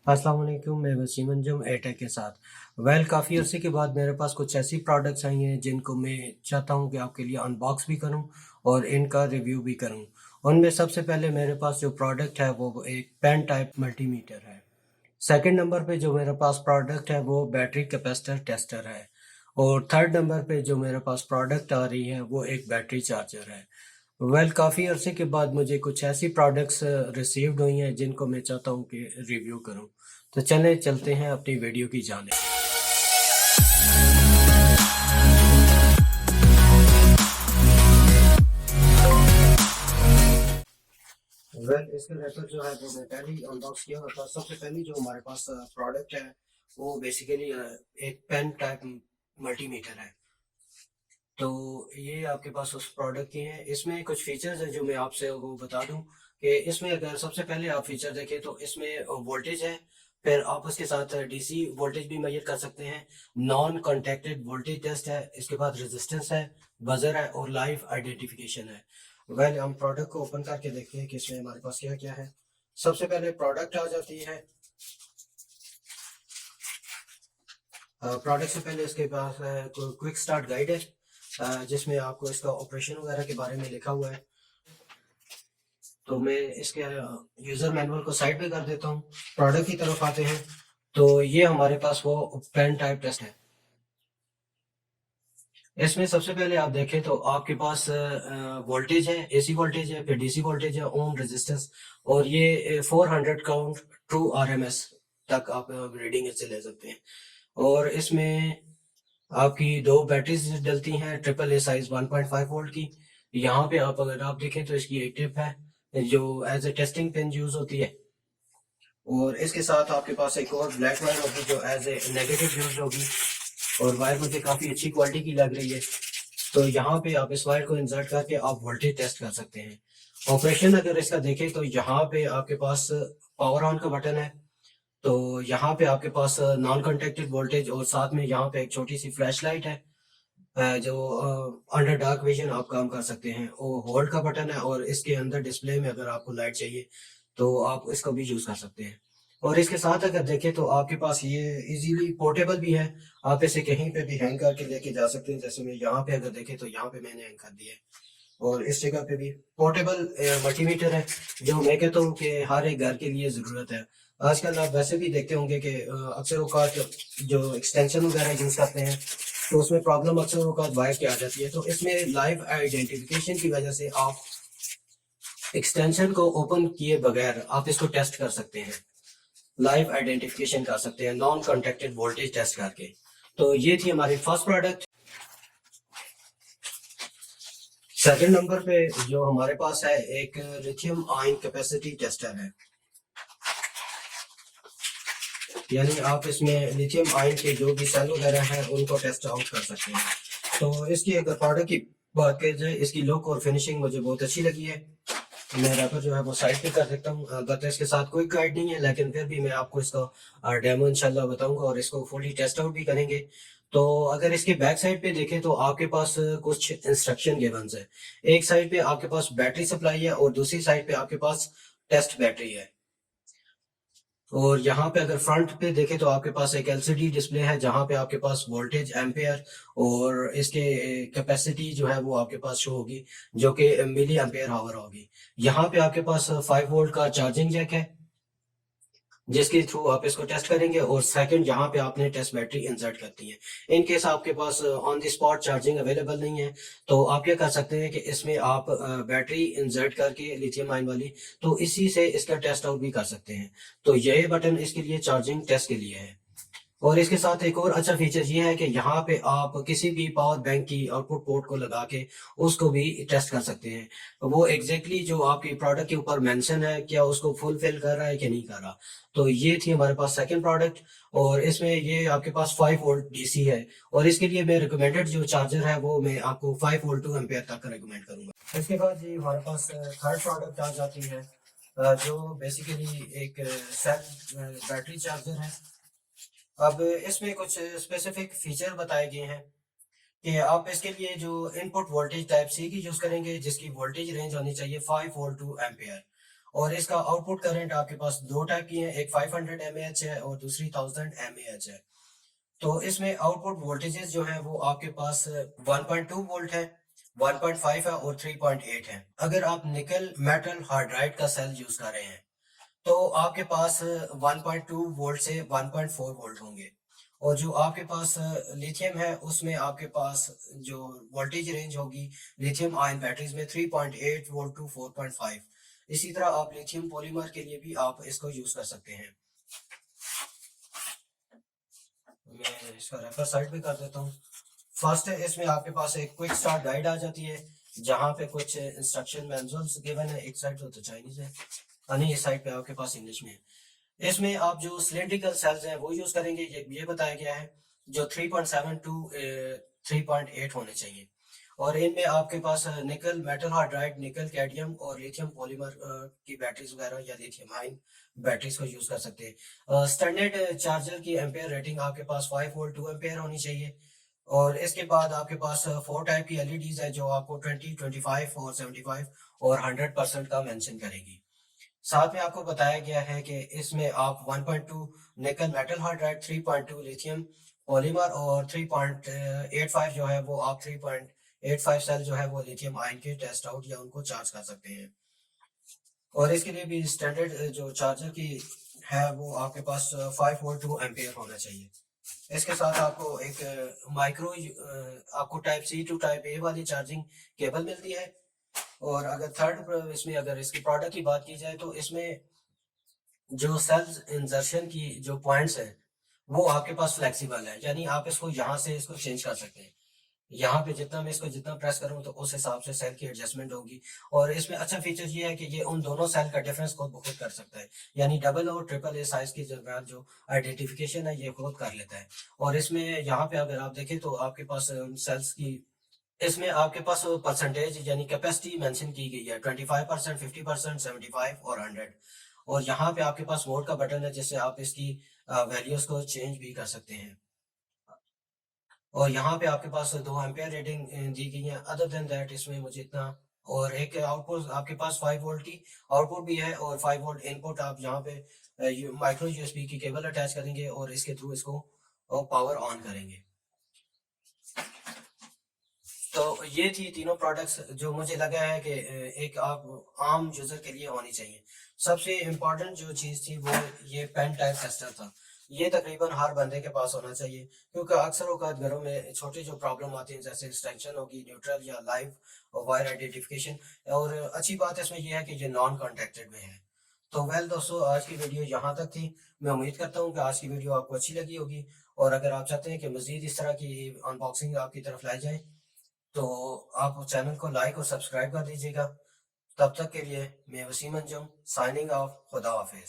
अस्सलाम वालेकुम, मैं वसीम अंजुम एयरटेक के साथ। काफ़ी अरसे के बाद मेरे पास कुछ ऐसी प्रोडक्ट्स आई हैं जिनको मैं चाहता हूं कि आपके लिए अनबॉक्स भी करूं और इनका रिव्यू भी करूं। उनमें सबसे पहले मेरे पास जो प्रोडक्ट है वो एक पेन टाइप मल्टीमीटर है। सेकंड नंबर पे जो मेरे पास प्रोडक्ट है वो बैटरी कैपेसिटर टेस्टर है। और थर्ड नंबर पे जो मेरे पास प्रोडक्ट आ रही है वो एक बैटरी चार्जर है। काफ़ी अरसे के बाद मुझे कुछ ऐसी प्रोडक्ट्स रिसीव्ड हुई हैं जिनको मैं चाहता हूँ कि रिव्यू करूँ। तो चलें चलते हैं अपनी वीडियो की जानिब। इसके रेफर जो है वो मैं पहले ही अनबॉक्स किया हुआ था। सबसे पहले जो हमारे पास प्रोडक्ट है वो बेसिकली एक पेन टाइप मल्टीमीटर है। तो ये आपके पास उस प्रोडक्ट की है। इसमें कुछ फीचर्स हैं जो मैं आपसे वो बता दूं कि इसमें अगर सबसे पहले आप फीचर देखें तो इसमें वोल्टेज है। फिर आप उसके साथ डीसी वोल्टेज भी मेजर कर सकते हैं। नॉन कॉन्टैक्टेड वोल्टेज टेस्ट है। इसके बाद रेजिस्टेंस है, बजर है और लाइव आइडेंटिफिकेशन है। हम प्रोडक्ट को ओपन करके देखते हैं कि इसमें हमारे पास क्या क्या है। सबसे पहले प्रोडक्ट आ जाती है। प्रोडक्ट से पहले इसके पास क्विक स्टार्ट गाइड है, जिसमें आपको इसका ऑपरेशन वगैरह के बारे में लिखा हुआ है। तो मैं इसके यूजर मैनुअल को साइड पे कर देता हूँ। प्रोडक्ट की तरफ आते हैं तो ये हमारे पास वो पेन टाइप टेस्ट है। इसमें सबसे पहले आप देखें तो आपके पास वोल्टेज है, एसी वोल्टेज है, फिर डीसी वोल्टेज है, ओम रेजिस्टेंस और ये 400 काउंट ट्रू आरएमएस तक आप रीडिंग इससे ले सकते हैं। और इसमें आपकी दो बैटरीज डलती हैं, ट्रिपल ए साइज 1.5 वोल्ट की। यहाँ पे आप अगर आप देखें तो इसकी एक टिप है जो as a testing pin use होती है। और इसके साथ आपके पास एक और ब्लैक वायर होगी जो एज ए नेगेटिव यूज होगी। और वायर मुझे काफ़ी अच्छी क्वालिटी की लग रही है। तो यहाँ पे आप इस वायर को इंसर्ट करके आप वोल्टेज टेस्ट कर सकते हैं। ऑपरेशन अगर इसका देखें तो यहाँ पे आपके पास पावर ऑन का बटन है। तो यहाँ पे आपके पास नॉन कॉन्टेक्टेड वोल्टेज और साथ में यहाँ पे एक छोटी सी फ्लैश लाइट है, जो अंडर डार्क विजन आप काम कर सकते हैं। वो होल्ड का बटन है और इसके अंदर डिस्प्ले में अगर आपको लाइट चाहिए तो आप इसको भी यूज कर सकते हैं। और इसके साथ अगर देखें तो आपके पास ये इजीली पोर्टेबल भी है। आप इसे कहीं पे भी हैंग करके लेके जा सकते हैं। जैसे मैं यहाँ पे अगर देखें तो यहाँ पे मैंने हैंग कर दिया है। और इस जगह पे भी पोर्टेबल मल्टीमीटर है जो मैं कहता हूँ कि हर एक घर के लिए ज़रूरत है। आजकल आप वैसे भी देखते होंगे कि अक्सर औकात जो एक्सटेंशन वगैरह यूज़ करते हैं तो उसमें प्रॉब्लम अक्सर औकात वायर की आ जाती है। तो इसमें लाइव आइडेंटिफिकेशन की वजह से आप एक्सटेंशन को ओपन किए बगैर आप इसको टेस्ट कर सकते हैं, लाइव आइडेंटिफिकेशन कर सकते हैं नॉन कॉन्टेक्टेड वोल्टेज टेस्ट करके। तो ये थी हमारी फर्स्ट प्रोडक्ट। सेकंड नंबर पे जो हमारे पास है एक लिथियम आयन कैपेसिटी टेस्टर है। यानी आप इसमें लिथियम आयन के जो भी सेल वगैरह हैं उनको टेस्ट आउट कर सकते हैं। तो इसकी अगर प्रोडक्ट की बात की जाए, इसकी लुक और फिनिशिंग मुझे बहुत अच्छी लगी है। मैं रैपर जो है वो साइड पे कर सकता हूँ। अलबत्ता इसके साथ कोई गाइड नहीं है, लेकिन फिर भी मैं आपको इसका डेमो इंशाल्लाह बताऊंगा और इसको फुली टेस्ट आउट भी करेंगे। तो अगर इसके बैक साइड पे देखें तो आपके पास कुछ इंस्ट्रक्शन गिवन्स है। एक साइड पे आपके पास बैटरी सप्लाई है और दूसरी साइड पे आपके पास टेस्ट बैटरी है। और यहाँ पे अगर फ्रंट पे देखें तो आपके पास एक एलसीडी डिस्प्ले है जहाँ पे आपके पास वोल्टेज एम्पेयर और इसके कैपेसिटी जो है वो आपके पास शो होगी, जो कि मिली एम्पेयर आवर होगी। यहाँ पे आपके पास 5 वोल्ट का चार्जिंग जैक है जिसके थ्रू आप इसको टेस्ट करेंगे। और सेकंड यहाँ पे आपने टेस्ट बैटरी इंसर्ट करती है। इन केस आपके pass on the spot charging available नहीं है तो आप क्या कर सकते हैं कि इसमें आप बैटरी इंसर्ट करके लिथियम आयन वाली, तो इसी से इसका टेस्ट आउट भी कर सकते हैं। तो यह बटन इसके लिए चार्जिंग टेस्ट के लिए है। और इसके साथ एक और अच्छा फीचर ये है कि यहाँ पे आप किसी भी पावर बैंक की आउटपुट पोर्ट को लगा के उसको भी टेस्ट कर सकते हैं। वो एग्जैक्टली जो आपकी प्रोडक्ट के ऊपर मेंशन है क्या उसको फुलफिल कर रहा है कि नहीं कर रहा। तो ये थी हमारे पास सेकंड प्रोडक्ट। और इसमें ये आपके पास 5 वोल्ट डीसी है और इसके लिए मैं रिकमेंडेड जो चार्जर है वो मैं आपको 5 वोल्ट 2 एम्पेयर तक रिकमेंड करूंगा। इसके बाद जी हमारे पास थर्ड प्रोडक्ट आ जाती है, जो बेसिकली एक सेल्फ बैटरी चार्जर है। अब इसमें कुछ स्पेसिफिक फीचर बताए गए हैं कि आप इसके लिए जो इनपुट वोल्टेज टाइप सी की यूज करेंगे जिसकी वोल्टेज रेंज होनी चाहिए 5 वोल्ट टू एम्पेयर। और इसका आउटपुट करंट आपके पास दो टाइप की है, एक 500 mAh है और दूसरी 1000 mAh है। तो इसमें आउटपुट वोल्टेजेस जो है वो आपके पास 1.2 वोल्ट है, 1.5 है और 3.8 है। अगर आप निकल मेटल हाइड्राइड का सेल यूज कर रहे हैं तो आपके पास 1.2 वोल्ट से 1.4 वोल्ट होंगे, और जो आपके पास लिथियम है उसमें आपके पास जो वोल्टेज रेंज होगी लिथियम आयन बैटरीज में 3.8 वोल्ट टू 4.5। इसी तरह आप लिथियम पॉलीमर के लिए भी आप इसको यूज कर सकते हैं। मैं इसका रेफर साइट भी कर देता हूँ। फर्स्ट है, इसमें आपके पास एक क्विक स्टार्ट गाइड आ जाती है जहाँ पे कुछ इंस्ट्रक्शन मैनुअल्स गिवन है। एक साइड तो चाइनीज है, नहीं इस साइड पे आपके पास इंग्लिश में है। इसमें आप जो सिलेंड्रिकल सेल्स हैं वो यूज करेंगे, ये बताया गया है जो 3.7 टू 3.8 होने चाहिए, और इनमें आपके पास nickel metal hydride, nickel cadmium और लिथियम पॉलीमर की बैटरीज वगैरह या लिथियम आयन बैटरीज को यूज कर सकते हैं। स्टैंडर्ड चार्जर की एम्पेयर रेटिंग आपके पास 5 वोल्ट 2 एम्पेयर होनी चाहिए, और इसके बाद आपके पास 4 टाइप की एलईडीज है जो आपको 20, 25 और 75 और 100% का मेंशन करेगी। साथ में आपको बताया गया है कि इसमें आप 1.2 निकल मेटल हाइड्राइड, 3.2 लिथियम पॉलीमर और 3.85 जो है वो आप 3.85 सेल जो है वो लिथियम आयन के टेस्ट आउट या उनको चार्ज कर सकते हैं। और इसके लिए भी स्टैंडर्ड जो चार्जर की है वो आपके पास 5 वोल्ट 2 एम्पेयर होना चाहिए। इसके साथ आपको एक माइक्रो आपको type C to type A वाली चार्जिंग केबल मिलती है। और अगर थर्ड इसमें अगर इसकी प्रोडक्ट की बात की जाए तो इसमें जो सेल्स इंजर्शन की जो पॉइंट्स हैं वो आपके पास फ्लेक्सिबल है, यानी आप इसको यहाँ से इसको चेंज कर सकते हैं। यहाँ पे जितना मैं इसको जितना प्रेस करूँ तो उस हिसाब से सेल की एडजस्टमेंट होगी। और इसमें अच्छा फीचर ये है कि ये उन दोनों सेल का डिफरेंस खुद ब खुद कर सकता है, यानी डबल और ट्रिपल ए साइज की जो आइडेंटिफिकेशन है ये खुद कर लेता है। और इसमें यहाँ पे अगर आप देखें तो आपके पास सेल्स की इसमें आपके पास परसेंटेज यानी कैपेसिटी मेंशन की गई है 25%, 50%, 75 और 100। और यहाँ पे आपके पास मोड का बटन है जिससे आप इसकी वैल्यूज को चेंज भी कर सकते हैं। और यहाँ पे आपके पास 2 एम्पेयर रेटिंग दी गई है। अदर देन दैट इसमें मुझे इतना, और एक आउटपुट आपके पास 5 वोल्ट की आउटपुट भी है और 5 वोल्ट इनपुट आप यहाँ पे माइक्रो यूएसबी की केबल अटैच करेंगे और इसके थ्रू इसको पावर ऑन करेंगे। तो ये थी तीनों प्रोडक्ट्स जो मुझे लगा है कि एक आप आम यूजर के लिए होनी चाहिए। सबसे इम्पोर्टेंट जो चीज थी वो ये पेन टाइप टेस्टर था। ये तकरीबन हर बंदे के पास होना चाहिए, क्योंकि अक्सर औकात घरों में छोटी जो प्रॉब्लम आती है जैसे एक्सटेंशन होगी, न्यूट्रल या लाइव वायर आइडेंटिफिकेशन। और अच्छी बात इसमें यह है कि ये नॉन कॉन्टेक्टेड में है। तो वेल दोस्तों, आज की वीडियो यहाँ तक थी। मैं उम्मीद करता हूँ कि आज की वीडियो आपको अच्छी लगी होगी, और अगर आप चाहते हैं कि मजीद इस तरह की अनबॉक्सिंग आपकी तरफ लाई जाए तो आप चैनल को लाइक और सब्सक्राइब कर दीजिएगा। तब तक के लिए मैं वसीम अंजुम साइनिंग ऑफ। खुदा हाफिज।